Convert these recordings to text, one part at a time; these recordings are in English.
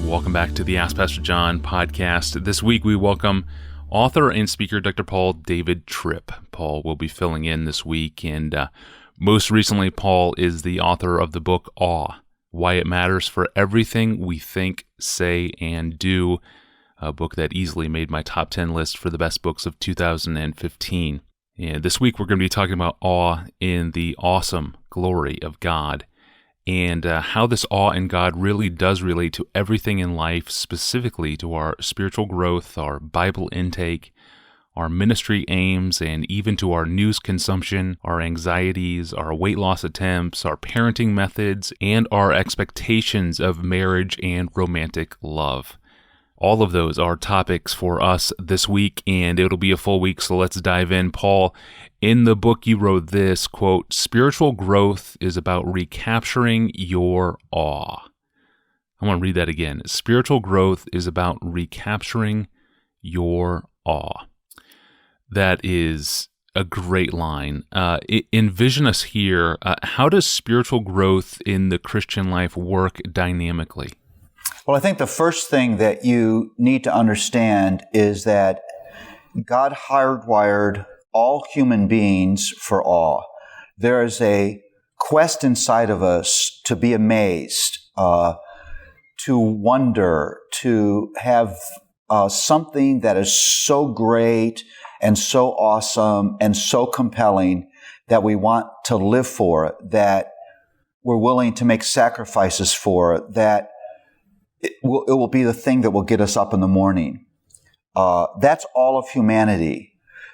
Welcome back to the Ask Pastor John podcast. This week we welcome author and speaker Dr. Paul David Tripp. Paul will be filling in this week, and most recently Paul is the author of the book Awe, Why It Matters for Everything We Think, Say, and Do, a book that easily made my top 10 list for the best books of 2015. And this week we're going to be talking about awe in the awesome glory of God, and how this awe in God really does relate to everything in life, specifically to our spiritual growth, our Bible intake, our ministry aims, and even to our news consumption, our anxieties, our weight loss attempts, our parenting methods, and our expectations of marriage and romantic love. All of those are topics for us this week, and it'll be a full week, so let's dive in. Paul, in the book you wrote this, quote, "Spiritual growth is about recapturing your awe." I want to read that again. Spiritual growth is about recapturing your awe. That is a great line. Envision us here. How does spiritual growth in the Christian life work dynamically? Well, I think the first thing that you need to understand is that God hardwired all human beings for awe. There is a quest inside of us to be amazed, to wonder, to have something that is so great and so awesome and so compelling that we want to live for it, that we're willing to make sacrifices for it, that it will be the thing that will get us up in the morning. That's all of humanity.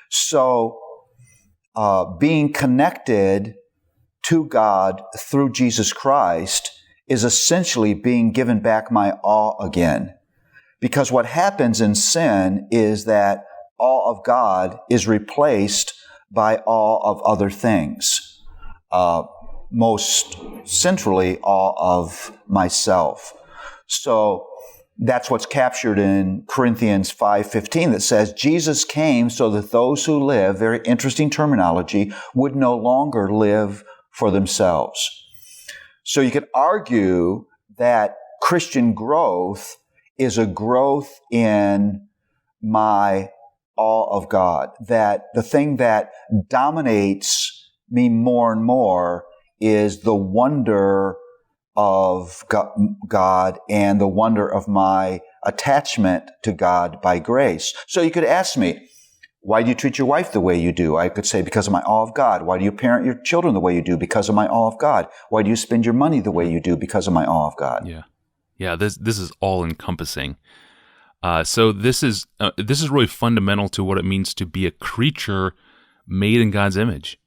So, being connected to God through Jesus Christ is essentially being given back my awe again. Because what happens in sin is that awe of God is replaced by awe of other things. Most centrally, awe of myself. So that's what's captured in Corinthians 5:15 that says, Jesus came so that those who live, very interesting terminology, would no longer live for themselves. So you could argue that Christian growth is a growth in my awe of God, that the thing that dominates me more and more is the wonder of God and the wonder of my attachment to God by grace. So you could ask me, why do you treat your wife the way you do? I could say, because of my awe of God. Why do you parent your children the way you do? Because of my awe of God. Why do you spend your money the way you do? Because of my awe of God. Yeah. This is all encompassing. So this is really fundamental to what it means to be a creature made in God's image.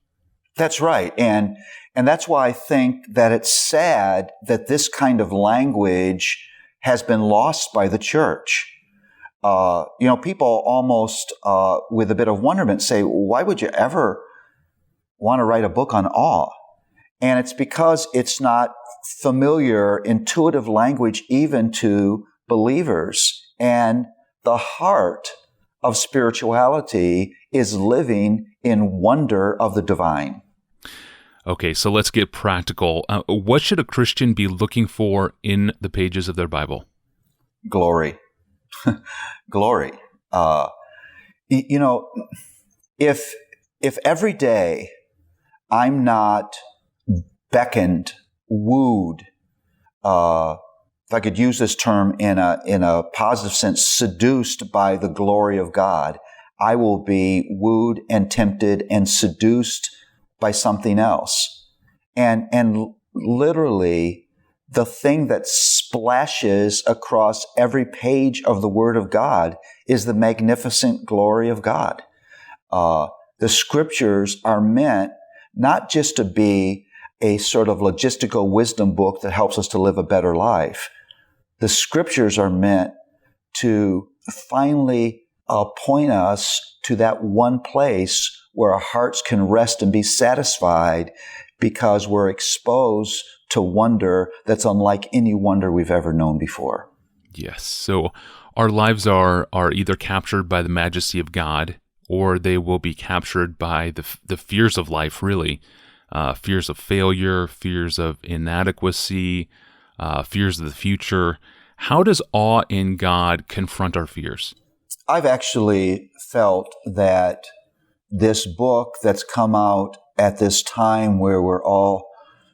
That's right. And that's why I think that it's sad that this kind of language has been lost by the church. People almost, with a bit of wonderment, say, why would you ever want to write a book on awe? And it's because it's not familiar, intuitive language even to believers. And the heart of spirituality is living in wonder of the divine. Okay, so let's get practical. What should a Christian be looking for in the pages of their Bible? Glory. Glory. If every day I'm not beckoned, wooed, if I could use this term in a positive sense, seduced by the glory of God, I will be wooed and tempted and seduced by something else. And literally, the thing that splashes across every page of the Word of God is the magnificent glory of God. The Scriptures are meant not just to be a sort of logistical wisdom book that helps us to live a better life. The Scriptures are meant to finally point us to that one place where our hearts can rest and be satisfied because we're exposed to wonder that's unlike any wonder we've ever known before. Yes. So our lives are either captured by the majesty of God, or they will be captured by the fears of life, really. Fears of failure, fears of inadequacy, fears of the future. How does awe in God confront our fears? I've actually felt that this book that's come out at this time where we're all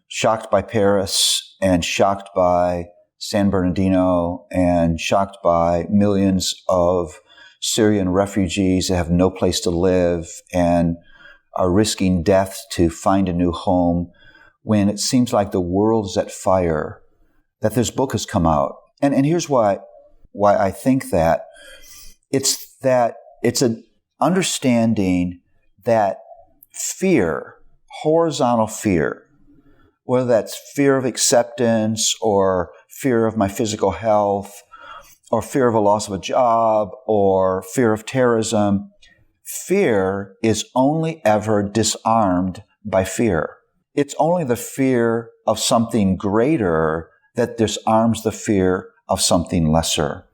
shocked by Paris and shocked by San Bernardino and shocked by millions of Syrian refugees that have no place to live and are risking death to find a new home, when it seems like the world is at fire, that this book has come out. And here's why I think that. It's an understanding that fear, horizontal fear, whether that's fear of acceptance or fear of my physical health or fear of a loss of a job or fear of terrorism, fear is only ever disarmed by fear. It's only the fear of something greater that disarms the fear of something lesser.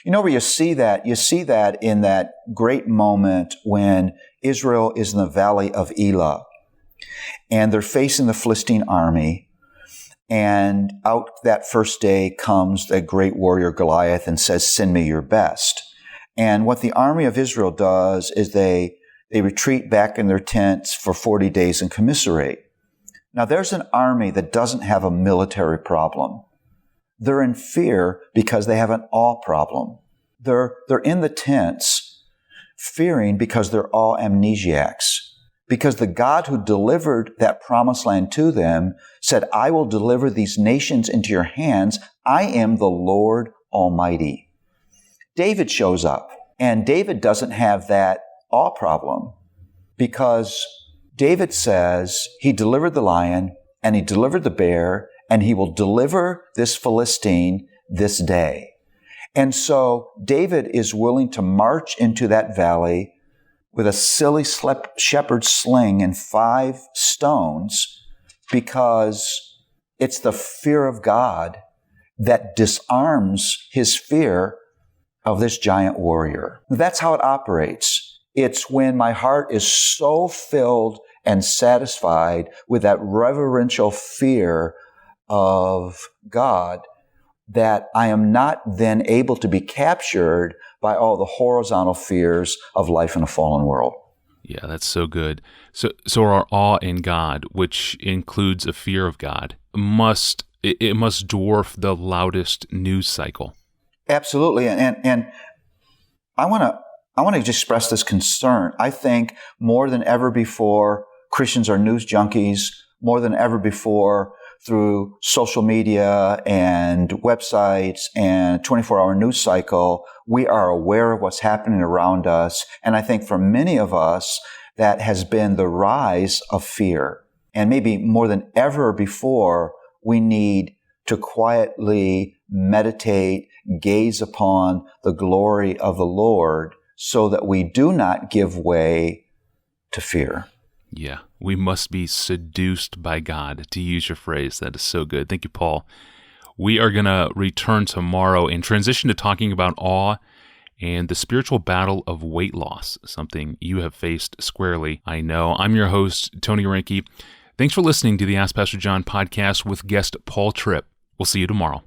You know where you see that? You see that in that great moment when Israel is in the valley of Elah and they're facing the Philistine army, and out that first day comes the great warrior Goliath and says, "Send me your best." And what the army of Israel does is they retreat back in their tents for 40 days and commiserate. Now there's an army that doesn't have a military problem. They're in fear because they have an awe problem. They're in the tents fearing because they're all amnesiacs. Because the God who delivered that promised land to them said, "I will deliver these nations into your hands. I am the Lord Almighty." David shows up, and David doesn't have that awe problem because David says he delivered the lion and he delivered the bear and he will deliver this Philistine this day. And so David is willing to march into that valley with a silly shepherd's sling and 5 stones because it's the fear of God that disarms his fear of this giant warrior. That's how it operates. It's when my heart is so filled and satisfied with that reverential fear of God that I am not then able to be captured by all the horizontal fears of life in a fallen world. Yeah, that's so good. So our awe in God, which includes a fear of God, must dwarf the loudest news cycle. Absolutely, and I want to just express this concern. I think more than ever before, Christians are news junkies. More than ever before, through social media and websites and 24-hour news cycle, we are aware of what's happening around us. And I think for many of us, that has been the rise of fear. And maybe more than ever before, we need to quietly meditate, gaze upon the glory of the Lord so that we do not give way to fear. Yeah, we must be seduced by God, to use your phrase. That is so good. Thank you, Paul. We are going to return tomorrow and transition to talking about awe and the spiritual battle of weight loss, something you have faced squarely, I know. I'm your host, Tony Reinke. Thanks for listening to the Ask Pastor John podcast with guest Paul Tripp. We'll see you tomorrow.